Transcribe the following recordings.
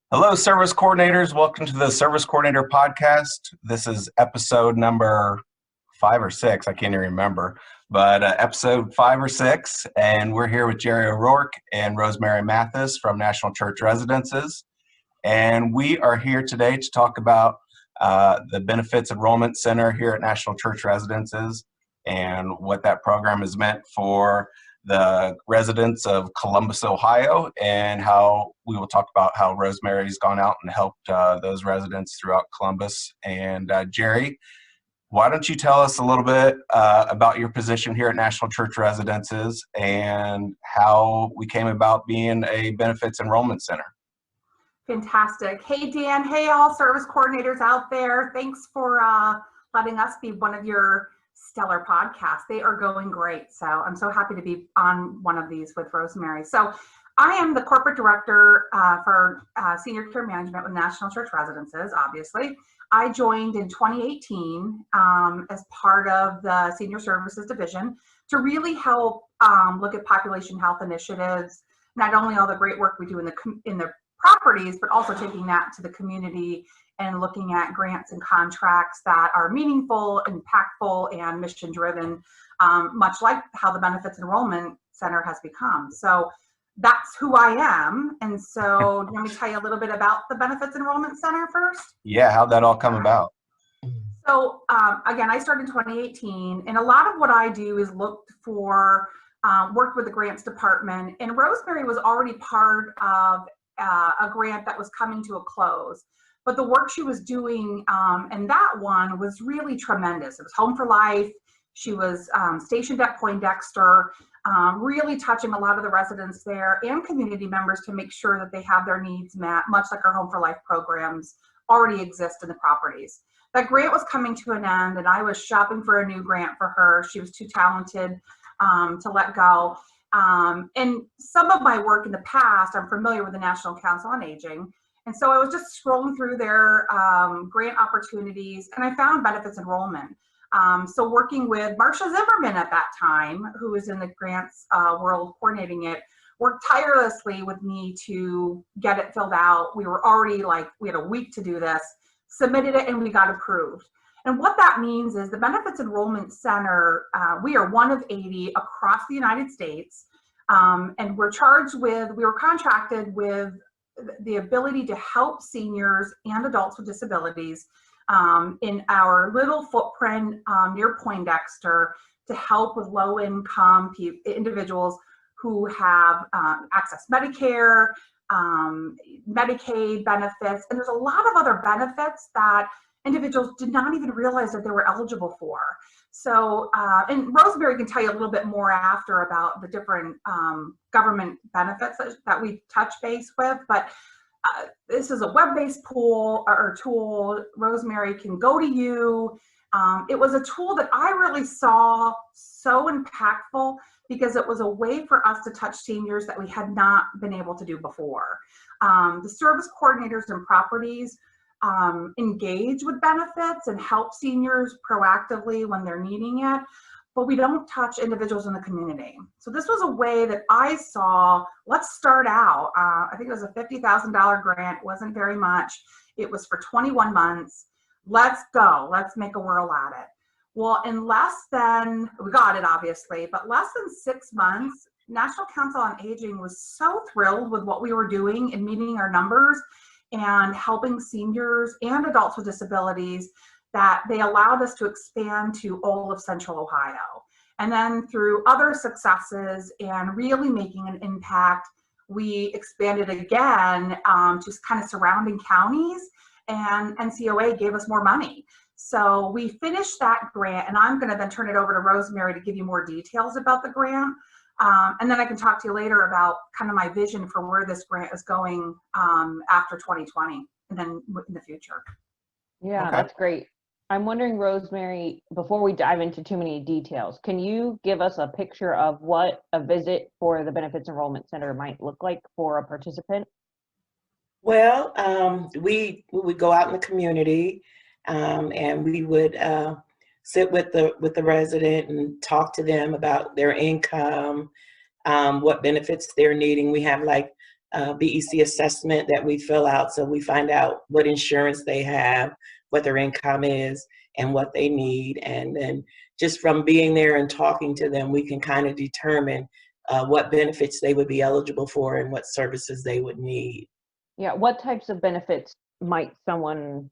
Hello, service coordinators. Welcome to the Service Coordinator Podcast. This is episode number 5 or 6. I can't even remember, but episode 5 or 6. And we're here with Jerrie O'Rourke and Rosemary Mathis from National Church Residences. And we are here today to talk about the Benefits Enrollment Center here at National Church Residences and what that program has meant for the residents of Columbus, Ohio, and how we will talk about how Rosemary's gone out and helped those residents throughout Columbus. And Jerrie, why don't you tell us a little bit about your position here at National Church Residences and how we came about being a Benefits Enrollment Center? Fantastic. Hey, Dan. Hey, all service coordinators out there. Thanks for letting us be one of your stellar podcasts. They are going great. So I'm so happy to be on one of these with Rosemary. So I am the corporate director for senior care management with National Church Residences, obviously. I joined in 2018 as part of the senior services division to really help look at population health initiatives, not only all the great work we do in the properties, but also taking that to the community and looking at grants and contracts that are meaningful, impactful, and mission-driven, much like how the Benefits Enrollment Center has become. So that's who I am. And so let me tell you a little bit about the Benefits Enrollment Center first. Yeah, how'd that all come about? So again, I started in 2018, and a lot of what I do is looked for, worked with the grants department, and Rosemary was already part of a grant that was coming to a close. But the work she was doing in that one was really tremendous. It was Home for Life. She was stationed at Poindexter, really touching a lot of the residents there and community members to make sure that they have their needs met, much like our Home for Life programs already exist in the properties. That grant was coming to an end, and I was shopping for a new grant for her. She was too talented to let go. And some of my work in the past, I'm familiar with the National Council on Aging. And so I was just scrolling through their grant opportunities, and I found benefits enrollment. So working with Marcia Zimmerman at that time, who was in the grants world coordinating it, worked tirelessly with me to get it filled out. We were already we had a week to do this, submitted it, and we got approved. And what that means is the Benefits Enrollment Center, we are one of 80 across the United States, and we were contracted with the ability to help seniors and adults with disabilities in our little footprint near Poindexter to help with low-income individuals who have access Medicare, Medicaid benefits, and there's a lot of other benefits that individuals did not even realize that they were eligible for. So, and Rosemary can tell you a little bit more after about the different government benefits that we touch base with, but this is a web-based tool. Rosemary can go to you. It was a tool that I really saw so impactful because it was a way for us to touch seniors that we had not been able to do before. The service coordinators and properties engage with benefits and help seniors proactively when they're needing it, but we don't touch individuals in the community. So this was a way that I saw, let's start out. I think it was a $50,000 grant, wasn't very much. It was for 21 months. Let's go, let's make a whirl at it. Well, in we got it obviously, but less than 6 months, National Council on Aging was so thrilled with what we were doing and meeting our numbers and helping seniors and adults with disabilities that they allowed us to expand to all of Central Ohio. And then through other successes and really making an impact, we expanded again to kind of surrounding counties, and NCOA gave us more money. So we finished that grant, and I'm going to then turn it over to Rosemary to give you more details about the grant. And then I can talk to you later about kind of my vision for where this grant is going after 2020 and then in the future. Yeah, Okay. That's great. I'm wondering, Rosemary, before we dive into too many details, can you give us a picture of what a visit for the Benefits Enrollment Center might look like for a participant? Well, we would go out in the community and we would sit with the resident and talk to them about their income, what benefits they're needing. We have like BEC assessment that we fill out. So we find out what insurance they have, what their income is, and what they need. And then just from being there and talking to them, we can kind of determine what benefits they would be eligible for and what services they would need. Yeah, what types of benefits might someone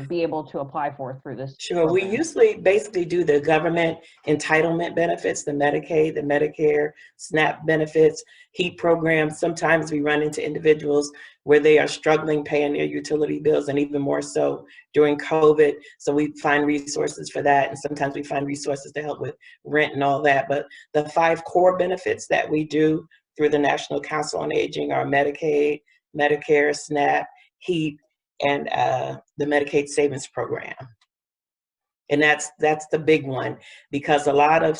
be able to apply for through this Sure, we program? usually basically do the government entitlement benefits, the Medicaid, the Medicare, SNAP benefits, HEAP programs. Sometimes we run into individuals where they are struggling paying their utility bills, and even more so during COVID. So we find resources for that, and sometimes we find resources to help with rent and all that. But the 5 core benefits that we do through the National Council on Aging are Medicaid, Medicare, SNAP, HEAP, and the Medicaid Savings Program. And that's the big one, because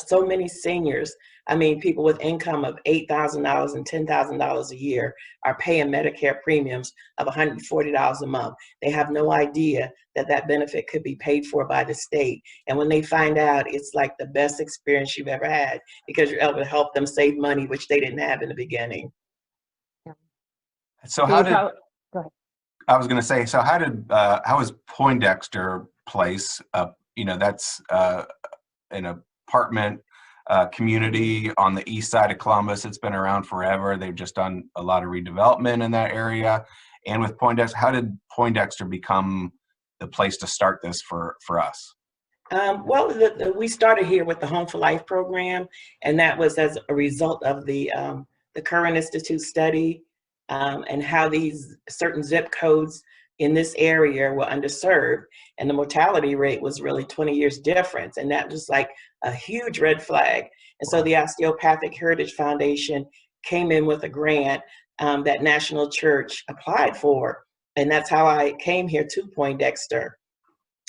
so many seniors, I mean, people with income of $8,000 and $10,000 a year are paying Medicare premiums of $140 a month. They have no idea that that benefit could be paid for by the state. And when they find out, it's like the best experience you've ever had, because you're able to help them save money, which they didn't have in the beginning. So how did, Go ahead. I was going to say, so how was Poindexter Place? That's an apartment community on the east side of Columbus. It's been around forever. They've just done a lot of redevelopment in that area. And with Poindexter, how did Poindexter become the place to start this for us? We started here with the Home for Life program, and that was as a result of the Current Institute study, and how these certain zip codes in this area were underserved, and the mortality rate was really 20 years difference, and that was like a huge red flag. And so the Osteopathic Heritage Foundation came in with a grant that National Church applied for, and that's how I came here to Poindexter.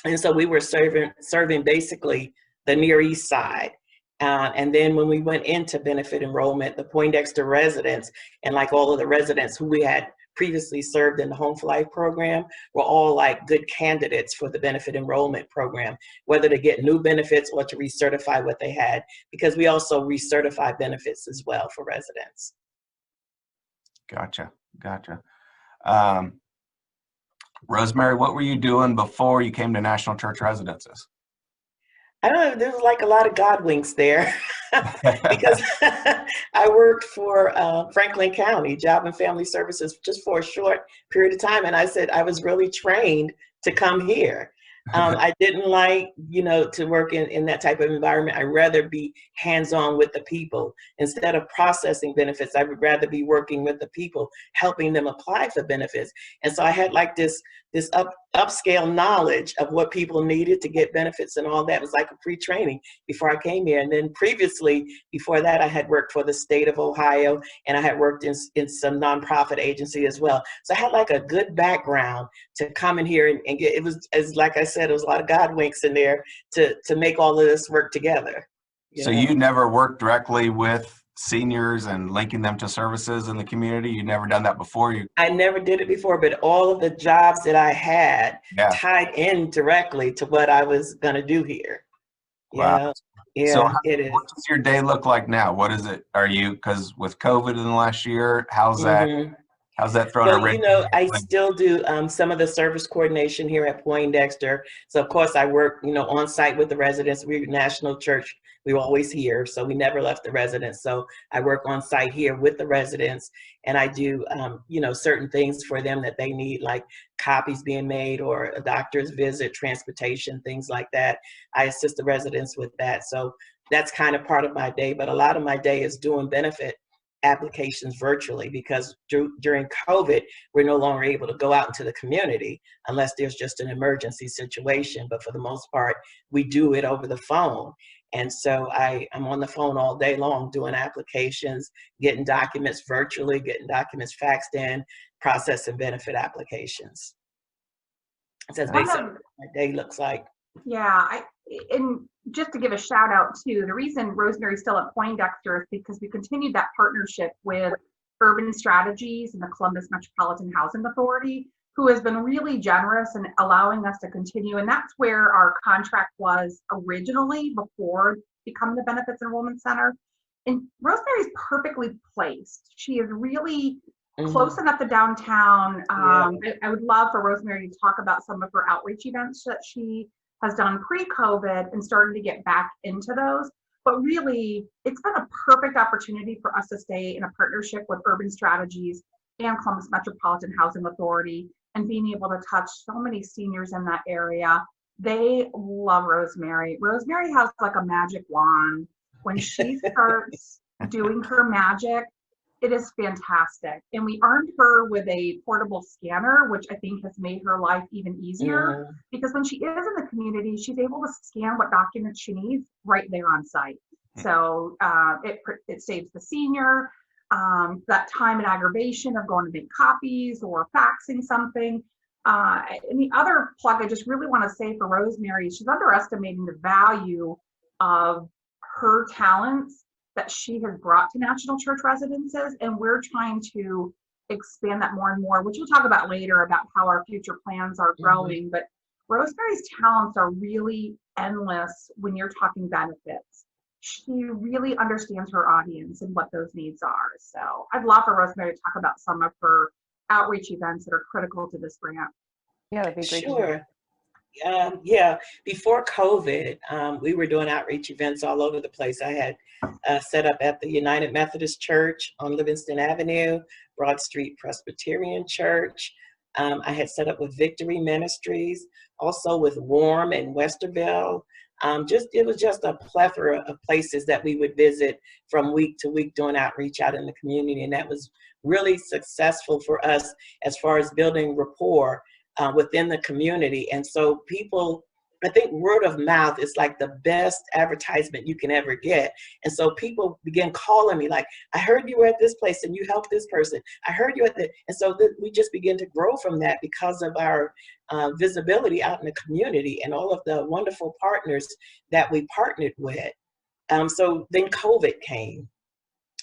And so we were serving basically the Near East Side. And then when we went into benefit enrollment, the Poindexter residents, and like all of the residents who we had previously served in the Home for Life program, were all like good candidates for the benefit enrollment program, whether to get new benefits or to recertify what they had, because we also recertify benefits as well for residents. Gotcha. Rosemary, what were you doing before you came to National Church Residences? I don't know, there's like a lot of God winks there because I worked for Franklin County Job and Family Services just for a short period of time. And I said I was really trained to come here. I didn't like, to work in that type of environment. I'd rather be hands-on with the people. Instead of processing benefits, I would rather be working with the people, helping them apply for benefits. And so I had like this upscale knowledge of what people needed to get benefits and all that. It was like a pre-training before I came here. And then previously, before that, I had worked for the state of Ohio, and I had worked in some nonprofit agency as well. So I had like a good background to come in here and get, it was, as like I said, it was a lot of God winks in there to make all of this work together. So you never worked directly with seniors and linking them to services in the community? You'd never done that before? I never did it before, but all of the jobs that I had tied in directly to what I was going to do here. Wow. Yeah, so it is. What does your day look like now? What is it? Because with COVID in the last year, how's that thrown a wrench? I still do some of the service coordination here at Poindexter. So of course I work, on site with the residents. We're National Church. We were always here, so we never left the residents. So I work on site here with the residents, and I do, certain things for them that they need, like copies being made or a doctor's visit, transportation, things like that. I assist the residents with that. So that's kind of part of my day, but a lot of my day is doing benefit applications virtually, because during COVID, we're no longer able to go out into the community unless there's just an emergency situation. But for the most part, we do it over the phone. And so I'm on the phone all day long doing applications, getting documents virtually, getting documents faxed in, processing benefit applications. So that's basically what my day looks like. Yeah, and just to give a shout out too, the reason Rosemary's still at Poindexter is because we continued that partnership with Urban Strategies and the Columbus Metropolitan Housing Authority, who has been really generous in allowing us to continue. And that's where our contract was originally before becoming the Benefits Enrollment Center. And Rosemary's perfectly placed. She is really close enough to downtown. Yeah. I would love for Rosemary to talk about some of her outreach events that she has done pre-COVID and started to get back into those. But really, it's been a perfect opportunity for us to stay in a partnership with Urban Strategies and Columbus Metropolitan Housing Authority and being able to touch so many seniors in that area. They love Rosemary. Rosemary has like a magic wand. When she starts doing her magic, it is fantastic. And we armed her with a portable scanner, which I think has made her life even easier because when she is in the community, she's able to scan what documents she needs right there on site. So it saves the senior that time and aggravation of going to make copies or faxing something. And the other plug I just really want to say for Rosemary, she's underestimating the value of her talents that she has brought to National Church Residences, and we're trying to expand that more and more, which we'll talk about later about how our future plans are growing. But Rosemary's talents are really endless when you're talking benefits. She really understands her audience and what those needs are. So I'd love for Rosemary to talk about some of her outreach events that are critical to this grant. Yeah, that'd be great. Sure. Yeah, before COVID, we were doing outreach events all over the place. I had set up at the United Methodist Church on Livingston Avenue, Broad Street Presbyterian Church. I had set up with Victory Ministries, also with Warm in Westerville. It was just a plethora of places that we would visit from week to week doing outreach out in the community. And that was really successful for us as far as building rapport within the community. And so people, I think word of mouth is like the best advertisement you can ever get. And so people began calling me like, I heard you were at this place and you helped this person. I heard you at the, and so we just begin to grow from that because of our visibility out in the community and all of the wonderful partners that we partnered with. So then COVID came.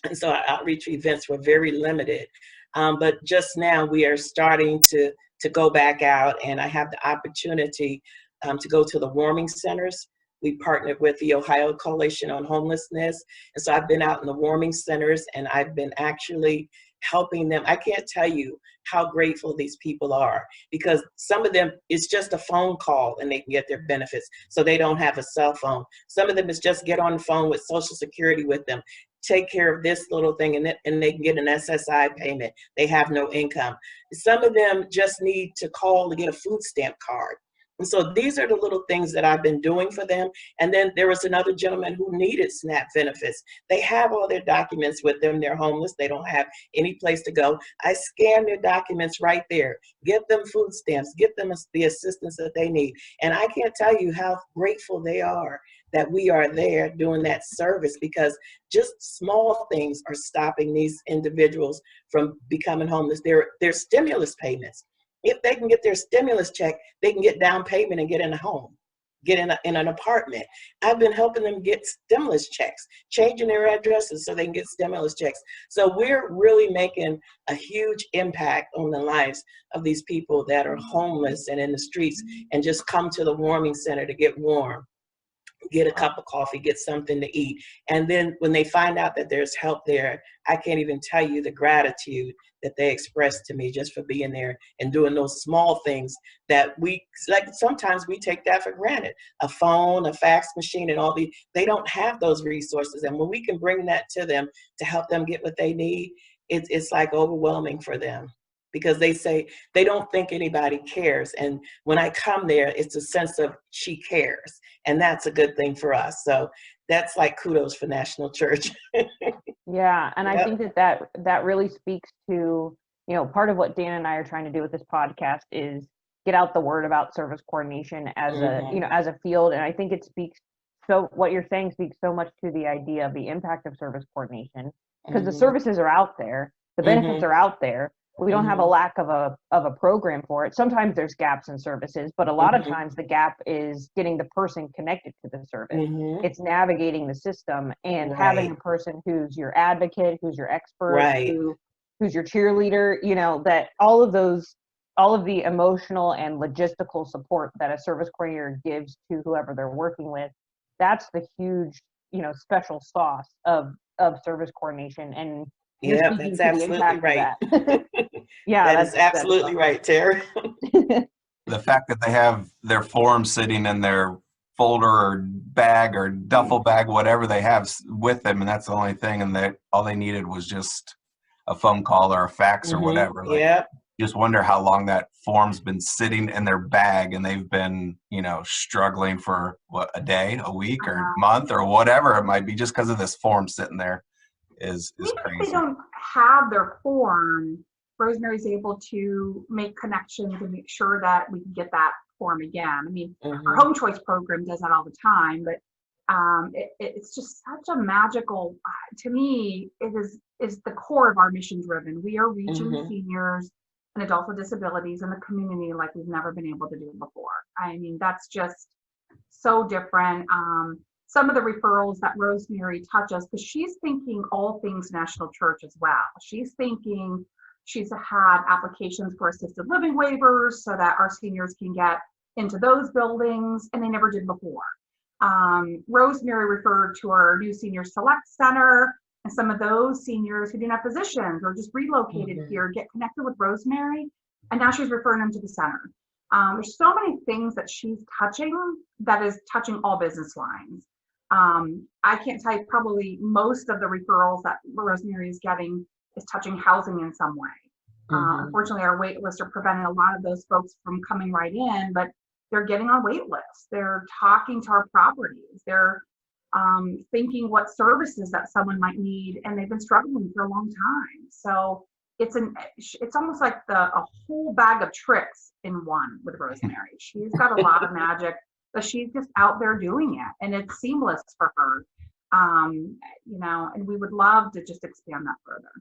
And so our outreach events were very limited. But just now we are starting to go back out, and I have the opportunity to go to the warming centers. We partnered with the Ohio Coalition on Homelessness. And so I've been out in the warming centers and I've been actually helping them. I can't tell you how grateful these people are because some of them, it's just a phone call and they can get their benefits. So they don't have a cell phone. Some of them is just get on the phone with Social Security with them, take care of this little thing, and they can get an SSI payment. They have no income. Some of them just need to call to get a food stamp card. And so these are the little things that I've been doing for them. And then there was another gentleman who needed SNAP benefits. They have all their documents with them. They're homeless. They don't have any place to go. I scan their documents right there, give them food stamps, give them the assistance that they need. And I can't tell you how grateful they are that we are there doing that service, because just small things are stopping these individuals from becoming homeless. They're stimulus payments. If they can get their stimulus check, they can get down payment and get in a home, get in an apartment. I've been helping them get stimulus checks, changing their addresses so they can get stimulus checks. So we're really making a huge impact on the lives of these people that are homeless and in the streets and just come to the warming center to get warm, get a cup of coffee, get something to eat. And then when they find out that there's help there, I can't even tell you the gratitude that they express to me just for being there and doing those small things that we, like sometimes we take that for granted. A phone, a fax machine, and all they don't have those resources. And when we can bring that to them to help them get what they need, it's like overwhelming for them. Because they say they don't think anybody cares. And when I come there, it's a sense of she cares. And that's a good thing for us. So that's like kudos for National Church. Yeah, and Yep. I think that really speaks to, part of what Dan and I are trying to do with this podcast is get out the word about service coordination as as a field. And I think it speaks, so what you're saying speaks so much to the idea of the impact of service coordination, because the services are out there, the benefits are out there. We don't have a lack of a program for it. Sometimes there's gaps in services, but a lot of times the gap is getting the person connected to the service. It's navigating the system and having a person who's your advocate, who's your expert, who's your cheerleader, that all of the emotional and logistical support that a service coordinator gives to whoever they're working with. That's the huge, special sauce of service coordination. And You're Yeah, speaking that's to the absolutely impact right. of that. Yeah, That is absolutely right, Tara. The fact that they have their form sitting in their folder or bag or duffel bag, whatever they have with them, and that's the only thing, and that all they needed was just a phone call or a fax or whatever. Like, Yeah. just wonder how long that form's been sitting in their bag, and they've been, struggling for what, a day, a week, or month, or whatever it might be, just because of this form sitting there is Even crazy. if they don't have their form, Rosemary's able to make connections and make sure that we can get that form again. I mean, our home choice program does that all the time, but it's just such a magical, to me, it is the core of our mission driven. We are reaching seniors and adults with disabilities in the community like we've never been able to do before. I mean, that's just so different. Some of the referrals that Rosemary touches, because she's thinking all things National Church as well. She's had applications for assisted living waivers so that our seniors can get into those buildings, and they never did before. Rosemary referred to our new Senior Select Center, and some of those seniors who didn't have physicians or just relocated here get connected with Rosemary, and now she's referring them to the center. There's so many things that she's touching that is touching all business lines. I can't tell you, probably most of the referrals that Rosemary is getting is touching housing in some way. Unfortunately, our wait lists are preventing a lot of those folks from coming right in, but they're getting on wait lists. They're talking to our properties. They're thinking what services that someone might need, and they've been struggling for a long time. So it's almost like a whole bag of tricks in one with Rosemary. She's got a lot of magic, but she's just out there doing it, and it's seamless for her. And we would love to just expand that further.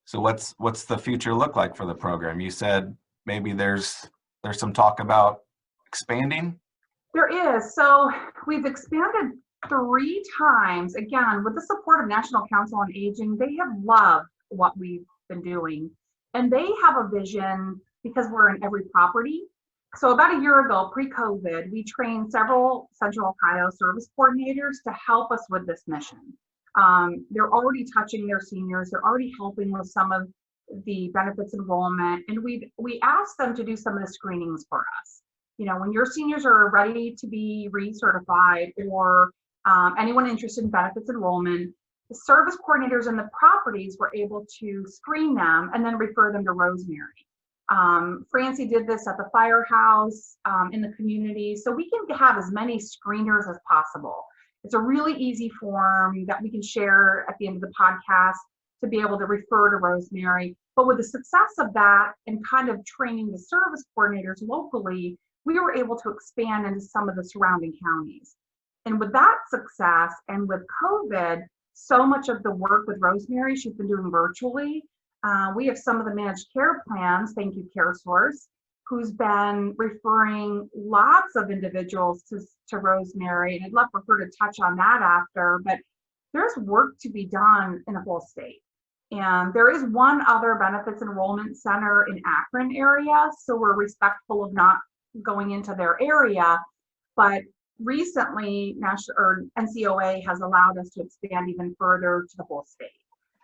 So what's the future look like for the program? You said maybe there's some talk about expanding. There is. So we've expanded 3 times. Again, with the support of National Council on Aging, they have loved what we've been doing, and they have a vision because we're in every property. So about a year ago, pre-COVID, we trained several Central Ohio service coordinators to help us with this mission. They're already touching their seniors. They're already helping with some of the benefits enrollment, and we asked them to do some of the screenings for us. When your seniors are ready to be recertified, or anyone interested in benefits enrollment, the service coordinators in the properties were able to screen them and then refer them to Rosemary. Francie did this at the firehouse, in the community. So we can have as many screeners as possible. It's a really easy form that we can share at the end of the podcast to be able to refer to Rosemary. But with the success of that and kind of training the service coordinators locally, we were able to expand into some of the surrounding counties. And with that success and with COVID, so much of the work with Rosemary, she's been doing virtually. We have some of the managed care plans, thank you CareSource, who's been referring lots of individuals to Rosemary. And I'd love for her to touch on that after, but there's work to be done in the whole state. And there is one other Benefits Enrollment Center in Akron area, so we're respectful of not going into their area, but recently NCOA has allowed us to expand even further to the whole state.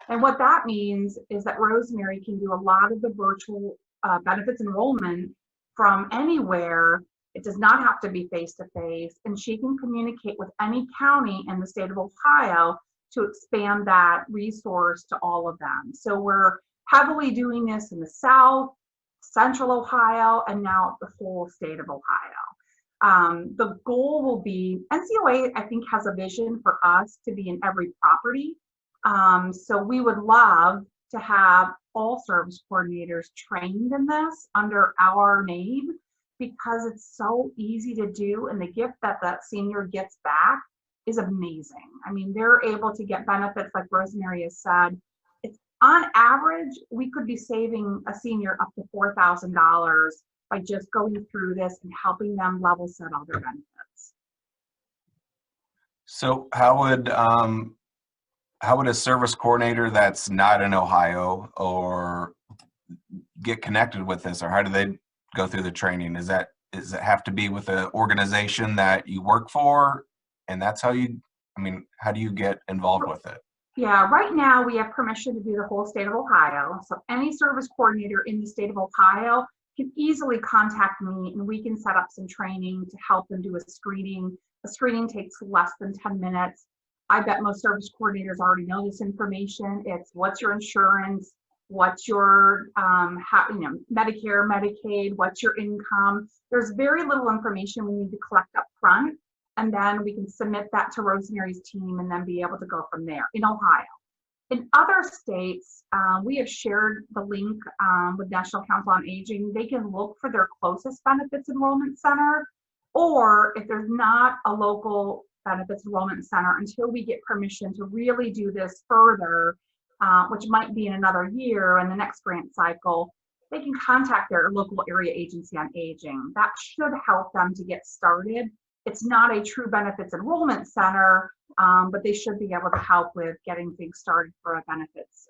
And what that means is that Rosemary can do a lot of the virtual benefits enrollment from anywhere. It does not have to be face-to-face, and she can communicate with any county in the state of Ohio to expand that resource to all of them. So we're heavily doing this in the South, Central Ohio, and now the whole state of Ohio. The goal will be, NCOA, I think, has a vision for us to be in every property. So we would love to have all service coordinators trained in this under our name, because it's so easy to do, and the gift that senior gets back is amazing. I mean, they're able to get benefits like Rosemary has said. It's on average, we could be saving a senior up to $4,000 by just going through this and helping them level set all their benefits. So how would a service coordinator that's not in Ohio or get connected with this, or how do they go through the training? Does it have to be with an organization that you work for, and that's how do you get involved with it? Yeah, right now we have permission to do the whole state of Ohio. So any service coordinator in the state of Ohio can easily contact me and we can set up some training to help them do a screening. A screening takes less than 10 minutes. I bet most service coordinators already know this information. It's what's your insurance, what's your Medicare, Medicaid, what's your income. There's very little information we need to collect up front. And then we can submit that to Rosemary's team and then be able to go from there in Ohio. In other states, we have shared the link with National Council on Aging. They can look for their closest Benefits Enrollment Center, or if there's not a local Benefits Enrollment Center, until we get permission to really do this further, which might be in another year in the next grant cycle, they can contact their local area agency on aging. That should help them to get started. It's not a true Benefits Enrollment Center, but they should be able to help with getting things started for a benefits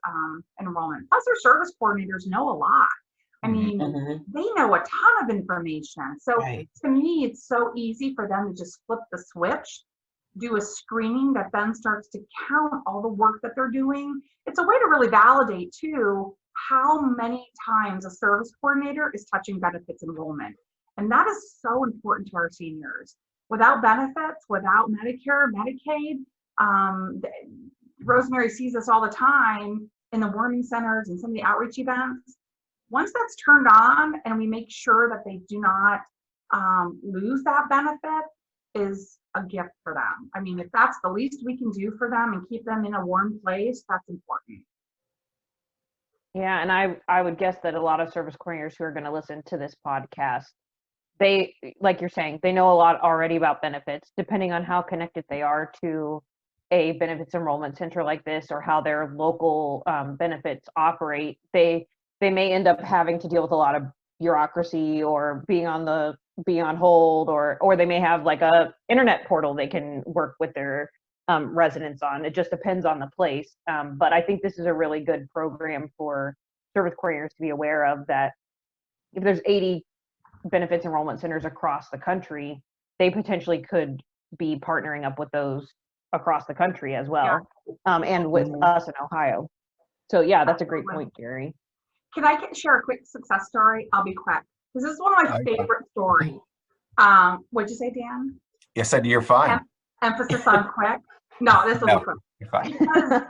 enrollment. Plus, their service coordinators know a lot. I mean, they know a ton of information. So to me, it's so easy for them to just flip the switch, do a screening that then starts to count all the work that they're doing. It's a way to really validate, too, how many times a service coordinator is touching benefits enrollment. And that is so important to our seniors. Without benefits, without Medicare, Medicaid, Rosemary sees this all the time in the warming centers and some of the outreach events. Once that's turned on and we make sure that they do not lose that benefit, is a gift for them. I mean, if that's the least we can do for them and keep them in a warm place, that's important. Yeah, and I would guess that a lot of service coordinators who are going to listen to this podcast, they, like you're saying, they know a lot already about benefits, depending on how connected they are to a benefits enrollment center like this, or how their local benefits operate. They may end up having to deal with a lot of bureaucracy, or being on hold, or they may have like a internet portal they can work with their residents on. It just depends on the place. But I think this is a really good program for service coordinators to be aware of, that if there's 80 benefits enrollment centers across the country, they potentially could be partnering up with those across the country as well, and with us in Ohio. So yeah, that's a great point, Jerrie. Can I share a quick success story? I'll be quick. This is one of my favorite stories. What'd you say, Dan? You said you're fine. Emphasis on quick. No, this will be quick. You're fine. Because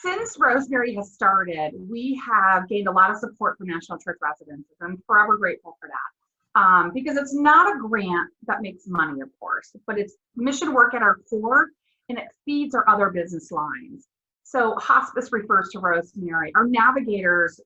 since Rosemary has started, we have gained a lot of support from National Church Residences. I'm forever grateful for that. Because it's not a grant that makes money, of course, but it's mission work at our core, and it feeds our other business lines. So hospice refers to Rosemary. Our navigators,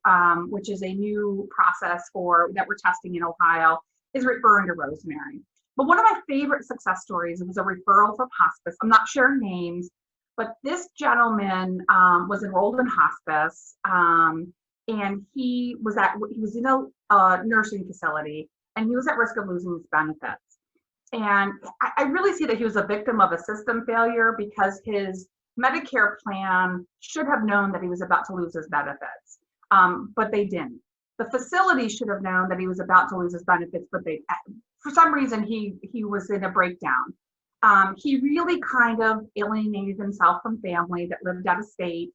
which is a new process that we're testing in Ohio, is referring to Rosemary. But one of my favorite success stories was a referral from hospice. I'm not sharing names, but this gentleman was enrolled in hospice, and he was in a nursing facility, and he was at risk of losing his benefits. And I really see that he was a victim of a system failure, because his Medicare plan should have known that he was about to lose his benefits, but they didn't. The facility should have known that he was about to lose his benefits, but for some reason, he was in a breakdown. He really kind of alienated himself from family that lived out of state.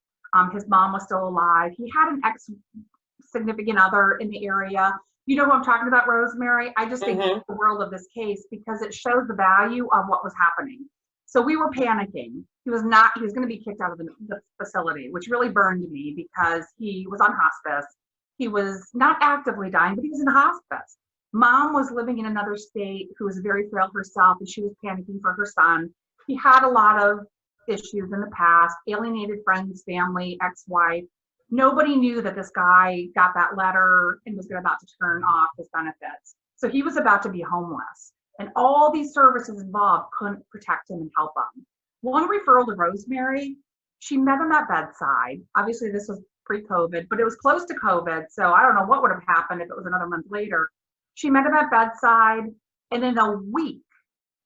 His mom was still alive. He had an ex-significant other in the area. You know who I'm talking about, Rosemary? I just think it's the world of this case, because it shows the value of what was happening. So we were panicking. He was going to be kicked out of the facility, which really burned me, because he was on hospice. He was not actively dying, but he was in hospice. Mom was living in another state, who was very frail herself, and she was panicking for her son. He had a lot of issues in the past, alienated friends, family, ex-wife. Nobody knew that this guy got that letter and was about to turn off his benefits. So he was about to be homeless. And all these services involved couldn't protect him and help him. One referral to Rosemary, she met him at bedside. Obviously, this was pre-COVID, but it was close to COVID. So I don't know what would have happened if it was another month later. She met him at bedside, and in a week,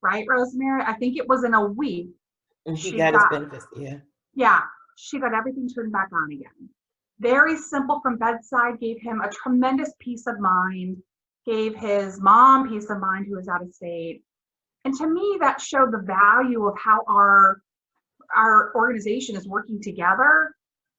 right, Rosemary? I think it was in a week. And she got his benefits, yeah. Yeah, she got everything turned back on again. Very simple from bedside, gave him a tremendous peace of mind, gave his mom peace of mind, who was out of state. And to me, that showed the value of how our our organization is working together.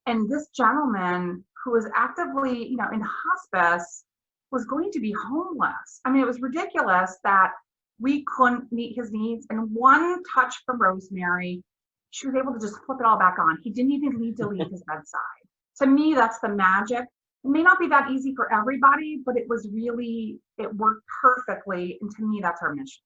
And this gentleman who was actively, in hospice was going to be homeless. I mean, it was ridiculous that we couldn't meet his needs. And one touch from Rosemary, she was able to just flip it all back on. He didn't even need to leave his bedside. To me, that's the magic. It may not be that easy for everybody, but it worked perfectly. And to me, that's our mission.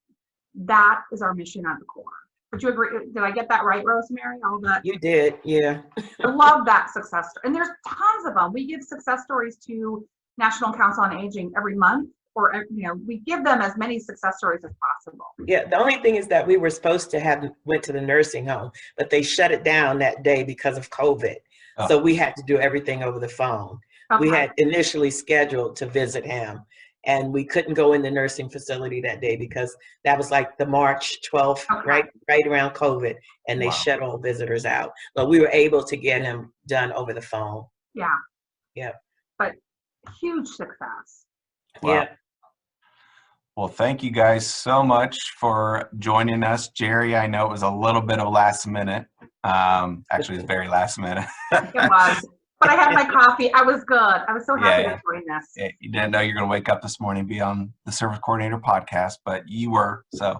That is our mission at the core. Would you agree? Did I get that right, Rosemary? All that? You did, yeah. I love that success story. And there's tons of them. We give success stories to National Council on Aging every month, or, we give them as many success stories as possible. Yeah, the only thing is that we were supposed to have went to the nursing home, but they shut it down that day because of COVID. Oh. So we had to do everything over the phone. Okay. We had initially scheduled to visit him, and we couldn't go in the nursing facility that day because that was like the March 12th, Okay. right around COVID, and they Wow. shut all visitors out. But we were able to get him done over the phone. Yeah. Yeah. But huge success. Wow. Yeah. Well, thank you guys so much for joining us. Jerrie, I know it was a little bit of last minute. Actually, it's very last minute. It was. But I had my coffee. I was good. I was so happy to join this. You didn't know you're going to wake up this morning and be on the Service Coordinator podcast, but you were. So,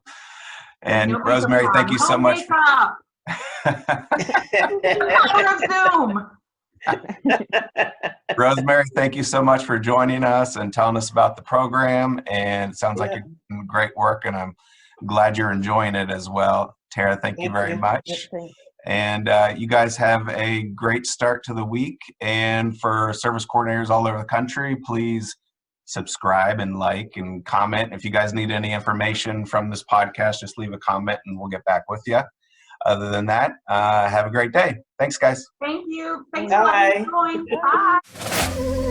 and Rosemary, thank you so much. Zoom. Rosemary, thank you so much for joining us and telling us about the program. And it sounds like you're doing great work, and I'm glad you're enjoying it as well. Tara, thank you very much. And you guys have a great start to the week. And for service coordinators all over the country, please subscribe and like and comment. If you guys need any information from this podcast, just leave a comment and we'll get back with you. Other than that, have a great day. Thanks, guys. Thank you. Thanks Bye. for joining. Bye.